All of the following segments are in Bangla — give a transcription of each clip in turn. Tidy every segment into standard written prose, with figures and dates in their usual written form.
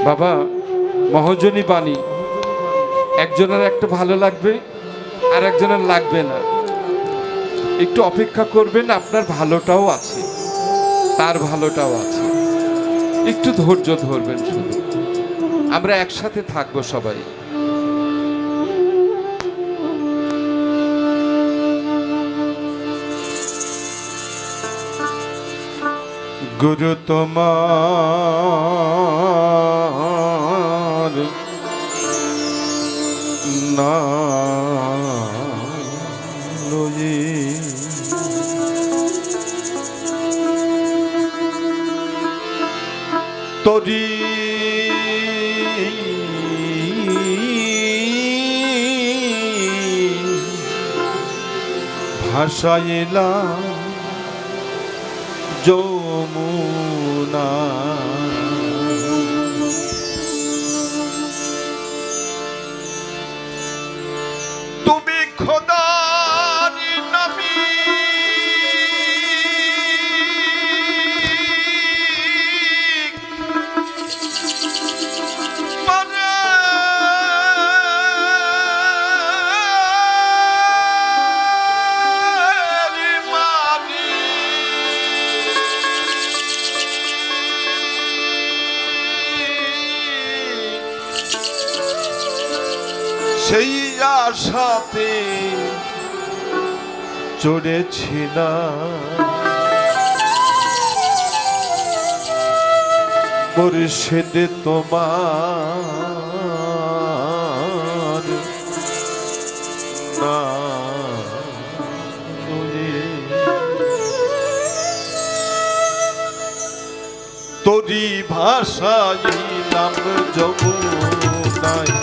বাবা মহাজনী বাণী, একজনের একটা ভালো লাগবে আর একজনের লাগবে না। একটু অপেক্ষা করবেন, আপনার ভালোটাও আছে, তার ভালোটাও আছে, একটু ধৈর্য ধরবেন। শুধু আমরা একসাথে থাকবো সবাই। গুরু তোমার নাম লয়ে তরি ভাষাইলা যমুনা, তুমি খোদার নবী সেই আশাতে চড়েছিলাম মুর্শিদে তোমার তোরি ভাষাইলাম যমুনায়,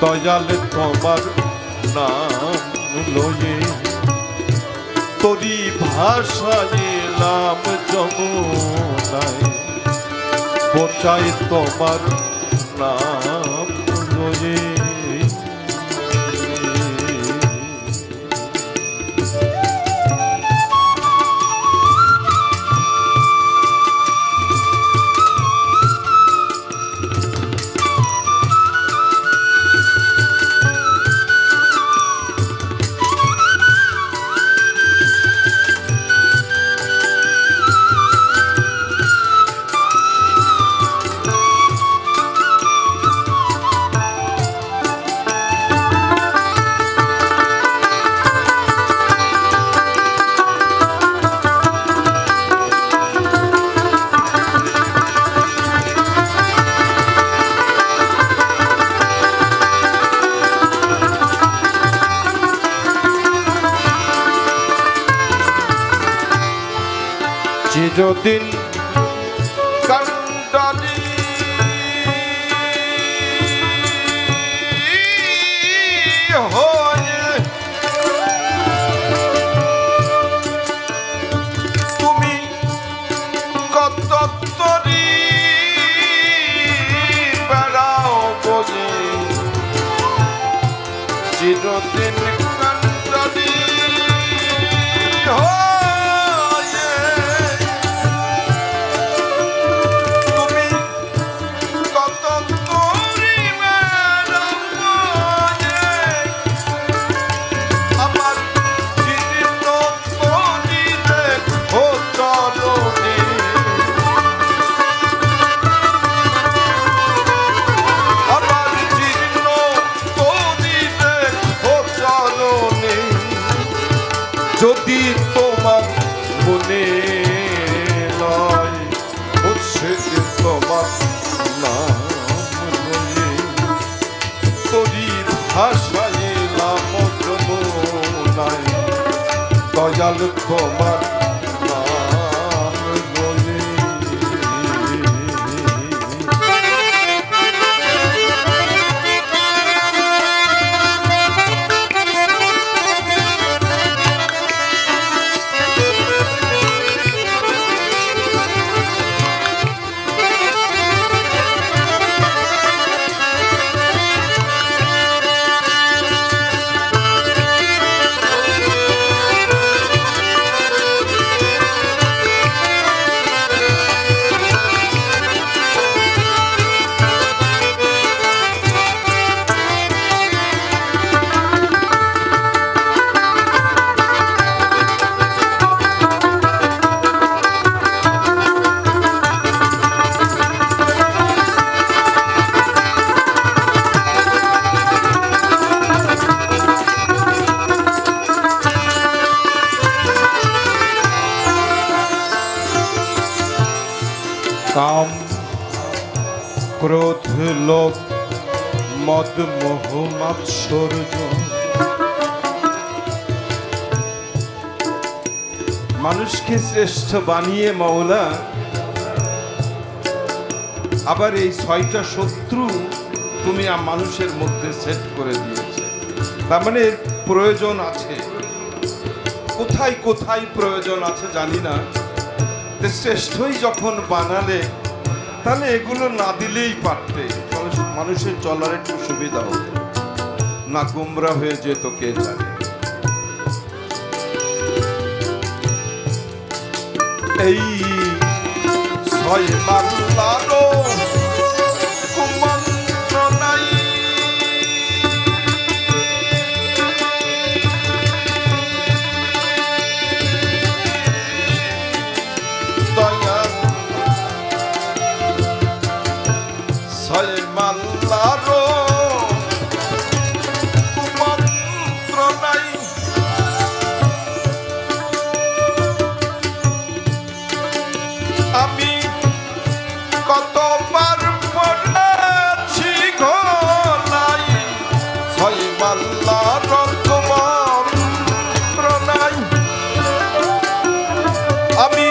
দয়াল তোমার নাম লয়ে তোরি ভাষাইলাম যমুনায়, বোচাই তোমার নাম লয়ে। চিরদিন কান্ডারি হয়ে তুমি কত তরি বেড়াও বলে, চিরদিন কান্ডারি হয়ে যদি তোমার মনে নয় মুর্শিদ তোমার নাম লয়ে তোরি ভাষাইলাম যমুনায়, দয়াল তোমার নাম লয়ে। মদ মদ মোহ মাৎসর্য। মানুষকে শ্রেষ্ঠ বানিয়ে মাওলা আবার এই 6টা শত্রু তুমি মানুষের মধ্যে সেট করে দিয়েছে। তার মানে এর প্রয়োজন আছে, কোথায় কোথায় প্রয়োজন আছে জানি না। শ্রেষ্ঠই যখন বানালে তাহলে এগুলো না দিলেই পারতে, মানুষের চলার একটু সুবিধা হতো, না গুমরা হয়ে যেত কে জানে। এই 6 মাল্লারও কুমন্ত্রণাই, দয়াল 6 মাল্লারও কুমন্ত্রণাই। আমি কতবার পড়েছি ঘোলাই 6 মাল্লার কুমন্ত্রণাই। আমি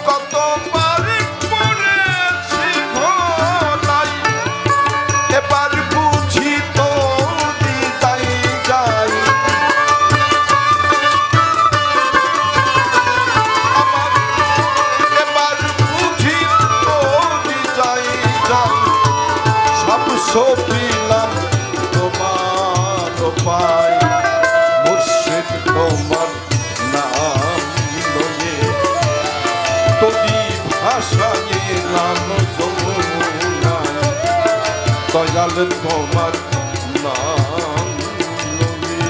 কতবার পড়েছি ঘোলাই, এবার বুঝি তো যাই যাই। সপিলাম তোমার পাই মুর্শিদ তোমার নাম লয়ে, তদি ভাষায় নাম যমুনায় দয়াল তোমার নাম লয়ে।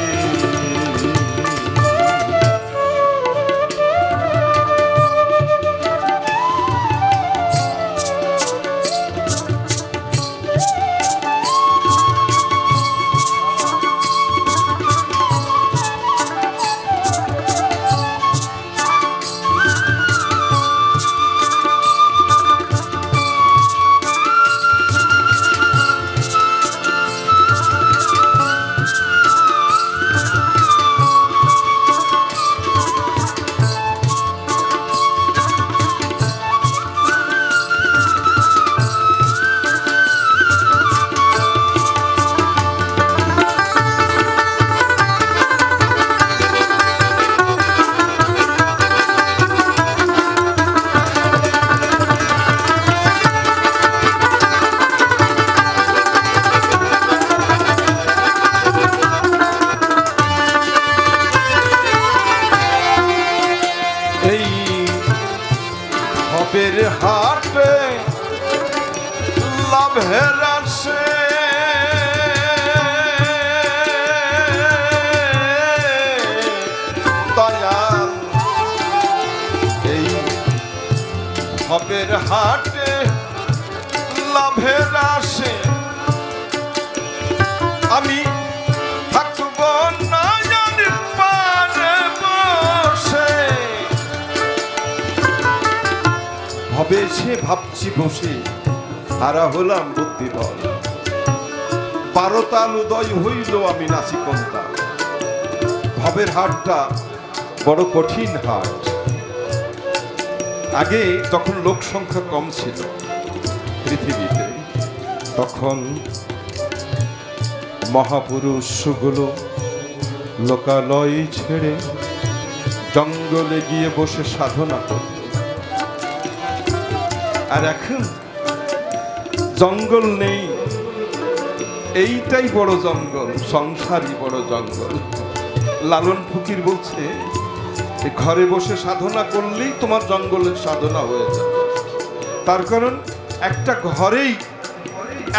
ভবের হাটে লাভের আসে, দয়াল এই ভবের হাটে লাভের আসে। আমি থাকব না পারে বসে, ভবে সে ভাবছি বসে হারা হলাম বুদ্ধি বল। 12 তাল উদয় হইল আমি নাসিকন্তা। ভবের হাটটা বড় কঠিন হাট। আগে তখন লোক সংখ্যা কম ছিল পৃথিবীতে, তখন মহাপুরুষগুলো লোকালয় ছেড়ে জঙ্গলে গিয়ে বসে সাধনা করত। আর এখন জঙ্গল নেই, এইটাই বড় জঙ্গল, সংসারই বড় জঙ্গল। লালন ফকির বলছে ঘরে বসে সাধনা করলেই তোমার জঙ্গলের সাধনা হয়ে যাবে। তার কারণ একটা ঘরেই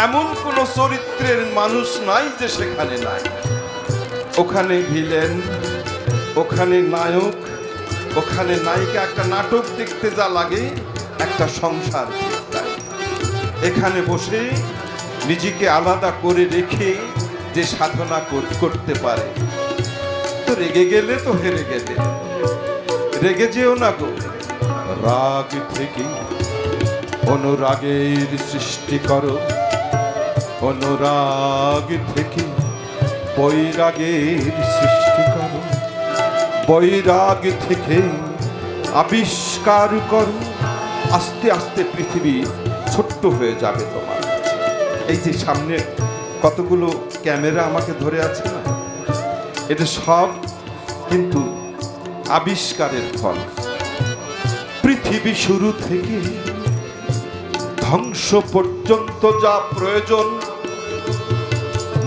এমন কোন চরিত্রের মানুষ নাই যে সেখানে নাই। ওখানে ভিলেন, ওখানে নায়ক, ওখানে নায়িকা। একটা নাটক দেখতে যা লাগে একটা সংসার এখানে বসে নিজেকে আলাদা করে রেখে যে সাধনা করতে পারে। তো রেগে গেলে তো হেরে গেলে, রেগে যেও না গো। রাগ থেকে অনুরাগের সৃষ্টি করো, অনুরাগ থেকে বৈরাগের সৃষ্টি করো, বৈরাগ থেকে আবিষ্কার করো। আস্তে আস্তে পৃথিবী ছোট্ট হয়ে যাবে তোমার কাছে। এই যে সামনে কতগুলো ক্যামেরা আমাকে ধরে আছে না, এটা সব কিন্তু আবিষ্কারের ফল। পৃথিবী শুরু থেকে ধ্বংস পর্যন্ত যা প্রয়োজন,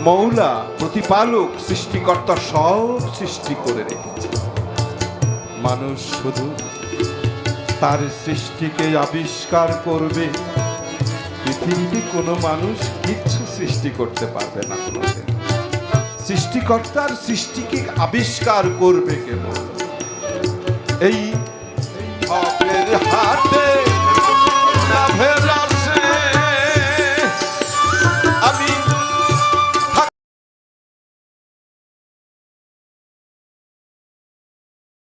মৌলা প্রতিপালক সৃষ্টিকর্তা সব সৃষ্টি করে রেখেছে। মানুষ শুধু তার সৃষ্টিকে আবিষ্কার করবে। পৃথিবীতে কোনো মানুষ কিচ্ছু সৃষ্টি করতে পারবে না কোনোদিন। সৃষ্টিকর্তার সৃষ্টিকে আবিষ্কার করবে কেবল। এই ভাবের